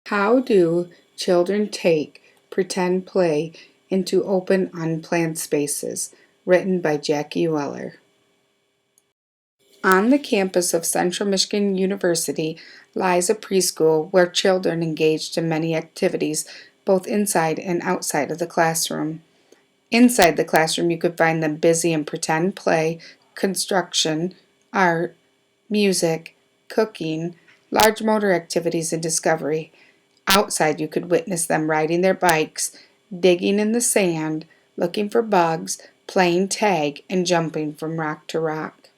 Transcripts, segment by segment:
How do children take pretend play into open, unplanned spaces? Written by Jackie Weller. On the campus of Central Michigan University lies a preschool where children engaged in many activities, both inside and outside of the classroom. Inside the classroom, you could find them busy in pretend play, construction, art, music, cooking, large motor activities, and discovery. Outside, you could witness them riding their bikes, digging in the sand, looking for bugs, playing tag, and jumping from rock to rock.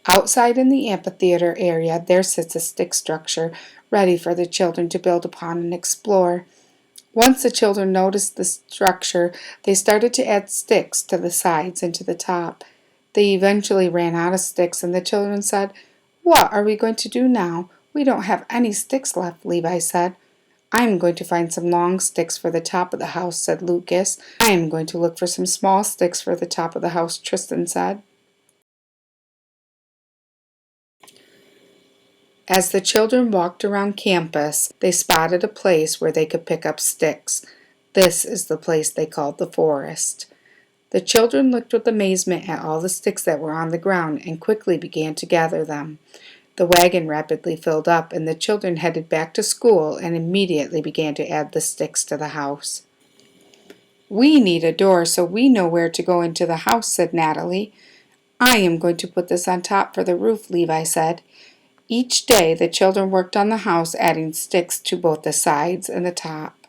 Outside in the amphitheater area, there sits a stick structure ready for the children to build upon and explore. Once the children noticed the structure, they started to add sticks to the sides and to the top. They eventually ran out of sticks, and the children said, "What are we going to do now? We don't have any sticks left," Levi said. "I am going to find some long sticks for the top of the house," said Lucas. "I am going to look for some small sticks for the top of the house," Tristan said. As the children walked around campus, they spotted a place where they could pick up sticks. This is the place they called the forest. The children looked with amazement at all the sticks that were on the ground and quickly began to gather them. The wagon rapidly filled up, and the children headed back to school and immediately began to add the sticks to the house. "We need a door so we know where to go into the house," said Natalie. "I am going to put this on top for the roof," Levi said. Each day the children worked on the house, adding sticks to both the sides and the top.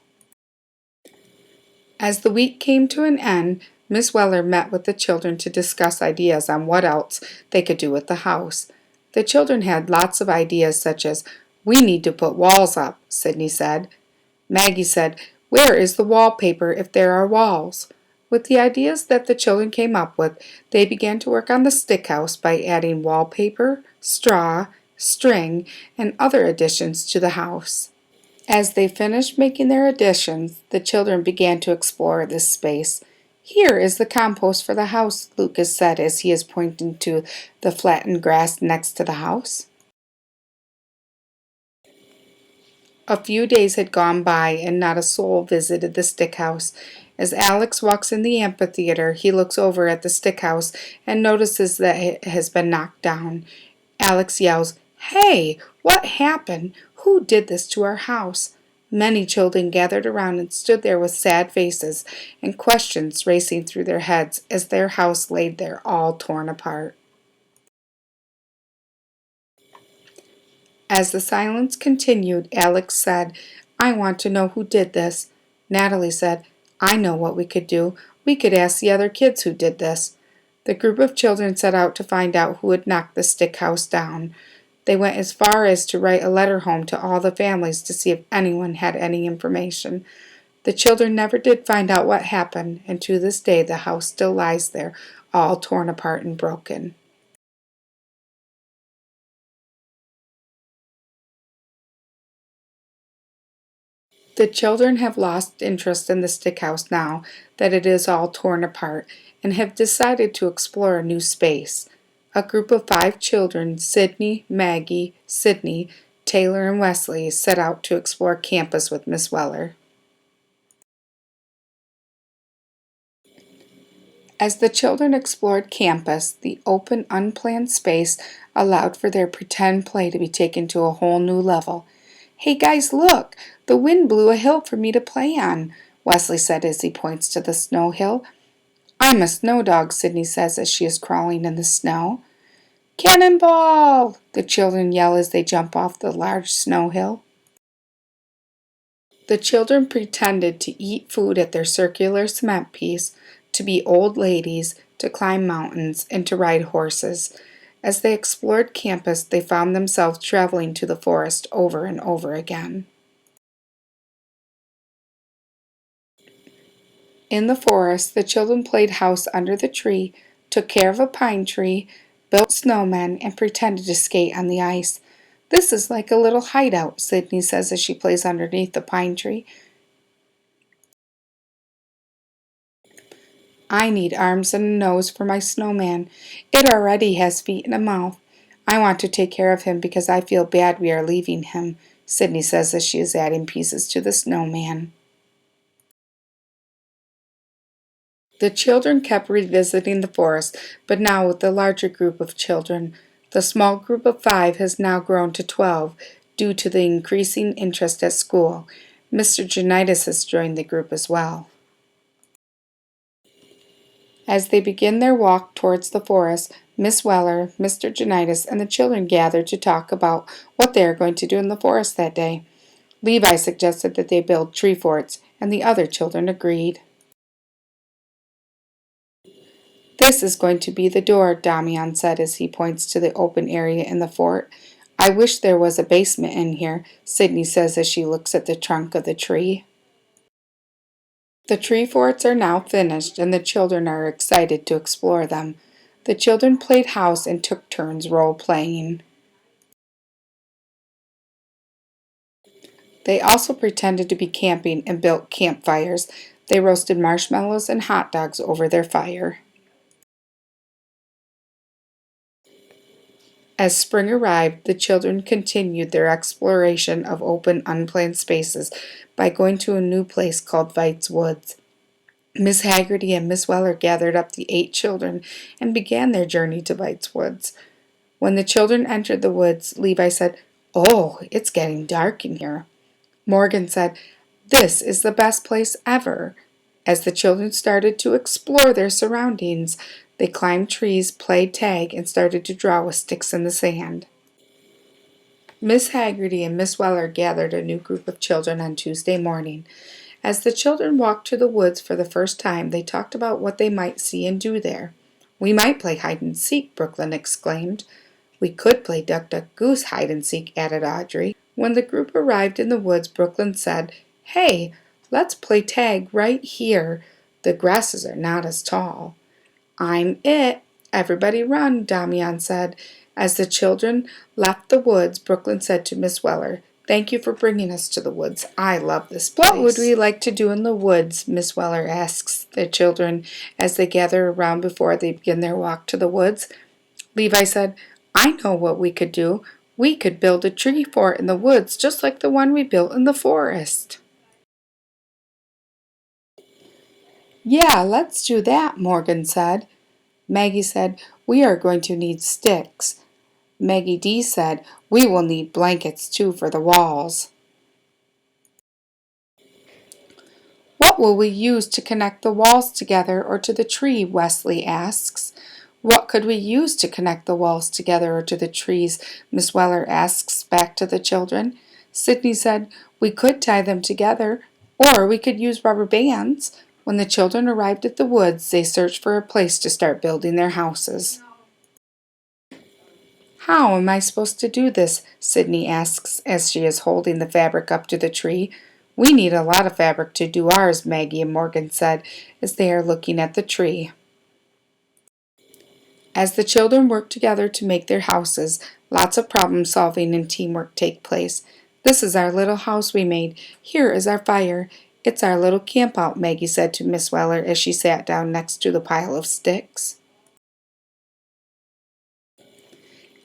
As the week came to an end, Miss Weller met with the children to discuss ideas on what else they could do with the house. The children had lots of ideas, such as, "We need to put walls up," Sydney said. Maggie said, "Where is the wallpaper if there are walls?" With the ideas that the children came up with, they began to work on the stick house by adding wallpaper, straw, string, and other additions to the house. As they finished making their additions, the children began to explore this space. "Here is the compost for the house," Lucas said as he is pointing to the flattened grass next to the house. A few days had gone by and not a soul visited the stick house. As Alex walks in the amphitheater, he looks over at the stick house and notices that it has been knocked down. Alex yells, "Hey, what happened? Who did this to our house?" Many children gathered around and stood there with sad faces and questions racing through their heads as their house laid there all torn apart. As the silence continued, Alex said, "I want to know who did this." Natalie said, "I know what we could do. We could ask the other kids who did this." The group of children set out to find out who had knocked the stick house down. They went as far as to write a letter home to all the families to see if anyone had any information. The children never did find out what happened, and to this day the house still lies there, all torn apart and broken. The children have lost interest in the stick house now that it is all torn apart and have decided to explore a new space. A group of 5 children, Sydney, Maggie, Sydney, Taylor, and Wesley, set out to explore campus with Miss Weller. As the children explored campus, the open, unplanned space allowed for their pretend play to be taken to a whole new level. "Hey guys, look! The wind blew a hill for me to play on," Wesley said as he points to the snow hill. "I'm a snow dog," Sydney says as she is crawling in the snow. "Cannonball!" the children yell as they jump off the large snow hill. The children pretended to eat food at their circular cement piece, to be old ladies, to climb mountains, and to ride horses. As they explored campus, they found themselves traveling to the forest over and over again. In the forest, the children played house under the tree, took care of a pine tree, built snowmen, and pretended to skate on the ice. "This is like a little hideout," Sydney says as she plays underneath the pine tree. "I need arms and a nose for my snowman. It already has feet and a mouth. I want to take care of him because I feel bad we are leaving him, Sydney says as she is adding pieces to the snowman. The children kept revisiting the forest, but now with a larger group of children. The small group of 5 has now grown to 12 due to the increasing interest at school. Mr. Janitis has joined the group as well. As they begin their walk towards the forest, Miss Weller, Mr. Janitis, and the children gather to talk about what they are going to do in the forest that day. Levi suggested that they build tree forts, and the other children agreed. This is going to be the door, Damian said as he points to the open area in the fort. I wish there was a basement in here, Sydney says as she looks at the trunk of the tree. The tree forts are now finished and the children are excited to explore them. The children played house and took turns role-playing. They also pretended to be camping and built campfires. They roasted marshmallows and hot dogs over their fire. As spring arrived, the children continued their exploration of open, unplanned spaces by going to a new place called Veit's Woods. Miss Haggerty and Miss Weller gathered up the 8 children and began their journey to Veit's Woods. When the children entered the woods, Levi said, "Oh, it's getting dark in here." Morgan said, "This is the best place ever." As the children started to explore their surroundings, they climbed trees, played tag, and started to draw with sticks in the sand. Miss Haggerty and Miss Weller gathered a new group of children on Tuesday morning. As the children walked to the woods for the first time, they talked about what they might see and do there. "We might play hide and seek," Brooklyn exclaimed. "We could play duck, duck, goose hide and seek," added Audrey. When the group arrived in the woods, Brooklyn said, "Hey, let's play tag right here. The grasses are not as tall." "I'm it. Everybody run," Damian said. As the children left the woods, Brooklyn said to Miss Weller, "Thank you for bringing us to the woods. I love this place." "What would we like to do in the woods?" Miss Weller asks the children as they gather around before they begin their walk to the woods. Levi said, "I know what we could do. We could build a tree fort in the woods just like the one we built in the forest." "Yeah, let's do that," Morgan said. Maggie said, "We are going to need sticks." Maggie D said, "We will need blankets too for the walls." "What will we use to connect the walls together or to the tree?" Wesley asks. "What could we use to connect the walls together or to the trees?" Miss Weller asks back to the children. Sydney said, "We could tie them together, or we could use rubber bands." When the children arrived at the woods, they searched for a place to start building their houses. "How am I supposed to do this?" Sydney asks as she is holding the fabric up to the tree. "We need a lot of fabric to do ours," Maggie and Morgan said as they are looking at the tree. As the children work together to make their houses, lots of problem solving and teamwork take place. "This is our little house we made. Here is our fire. It's our little camp out," Maggie said to Miss Weller as she sat down next to the pile of sticks.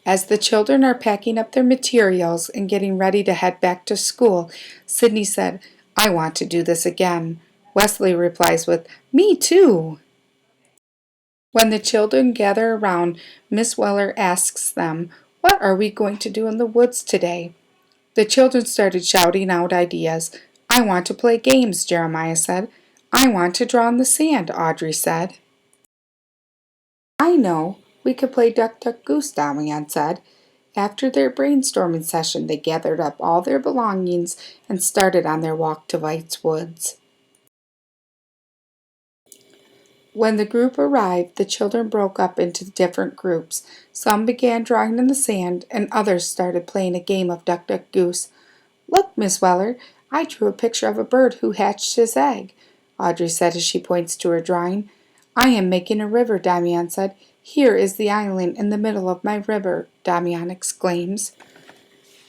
As the children are packing up their materials and getting ready to head back to school, Sydney said, "I want to do this again." Wesley replies with, "Me too." When the children gather around, Miss Weller asks them, "What are we going to do in the woods today?" The children started shouting out ideas. "I want to play games," Jeremiah said. "I want to draw in the sand," Audrey said. "I know. We could play duck, duck, goose," Damian said. After their brainstorming session, they gathered up all their belongings and started on their walk to Veit's Woods. When the group arrived, the children broke up into different groups. Some began drawing in the sand, and others started playing a game of duck, duck, goose. "Look, Miss Weller, I drew a picture of a bird who hatched his egg," Audrey said as she points to her drawing. "I am making a river," Damian said. "Here is the island in the middle of my river," Damian exclaims.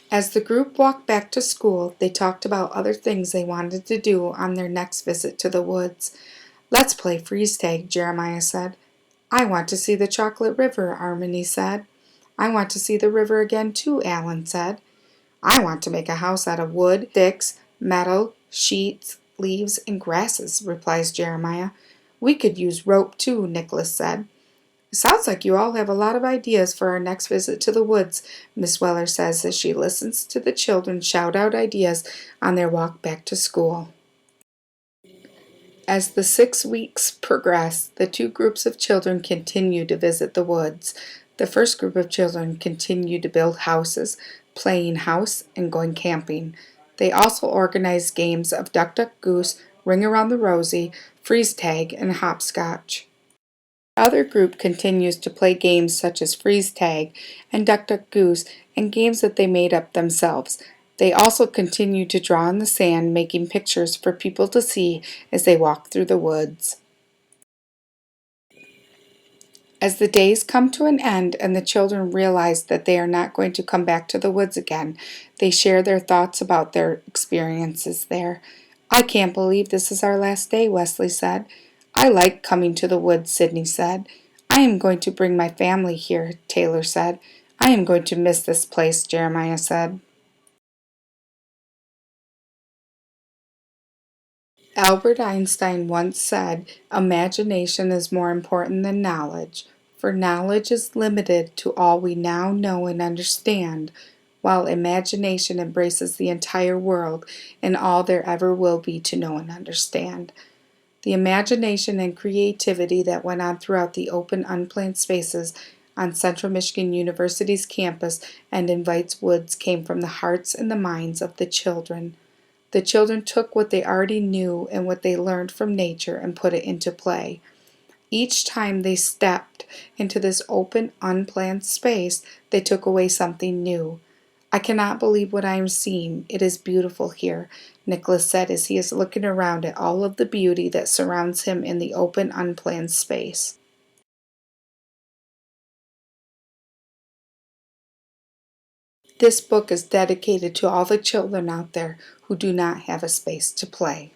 As the group walked back to school, they talked about other things they wanted to do on their next visit to the woods. "Let's play freeze tag," Jeremiah said. "I want to see the chocolate river," Harmony said. I want to see the river again too, Alan said. I want to make a house out of wood, sticks, metal, sheets, leaves, and grasses, replies Jeremiah. We could use rope too, Nicholas said. It sounds like you all have a lot of ideas for our next visit to the woods, Miss Weller says as she listens to the children shout out ideas on their walk back to school. As the 6 weeks progress, the two groups of children continue to visit the woods. The first group of children continue to build houses, playing house, and going camping. They also organize games of duck, duck, goose, ring around the rosy, freeze tag, and hopscotch. The other group continues to play games such as freeze tag and duck, duck, goose, and games that they made up themselves. They also continue to draw in the sand, making pictures for people to see as they walk through the woods. As the days come to an end and the children realize that they are not going to come back to the woods again, they share their thoughts about their experiences there. I can't believe this is our last day, Wesley said. I like coming to the woods, Sydney said. I am going to bring my family here, Taylor said. I am going to miss this place, Jeremiah said. Albert Einstein once said, imagination is more important than knowledge, for knowledge is limited to all we now know and understand, while imagination embraces the entire world and all there ever will be to know and understand. The imagination and creativity that went on throughout the open, unplanned spaces on Central Michigan University's campus and Invites Woods came from the hearts and the minds of the children. The children took what they already knew and what they learned from nature and put it into play. Each time they stepped into this open, unplanned space, they took away something new. I cannot believe what I am seeing. It is beautiful here, Nicholas said as he is looking around at all of the beauty that surrounds him in the open, unplanned space. This book is dedicated to all the children out there who do not have a space to play.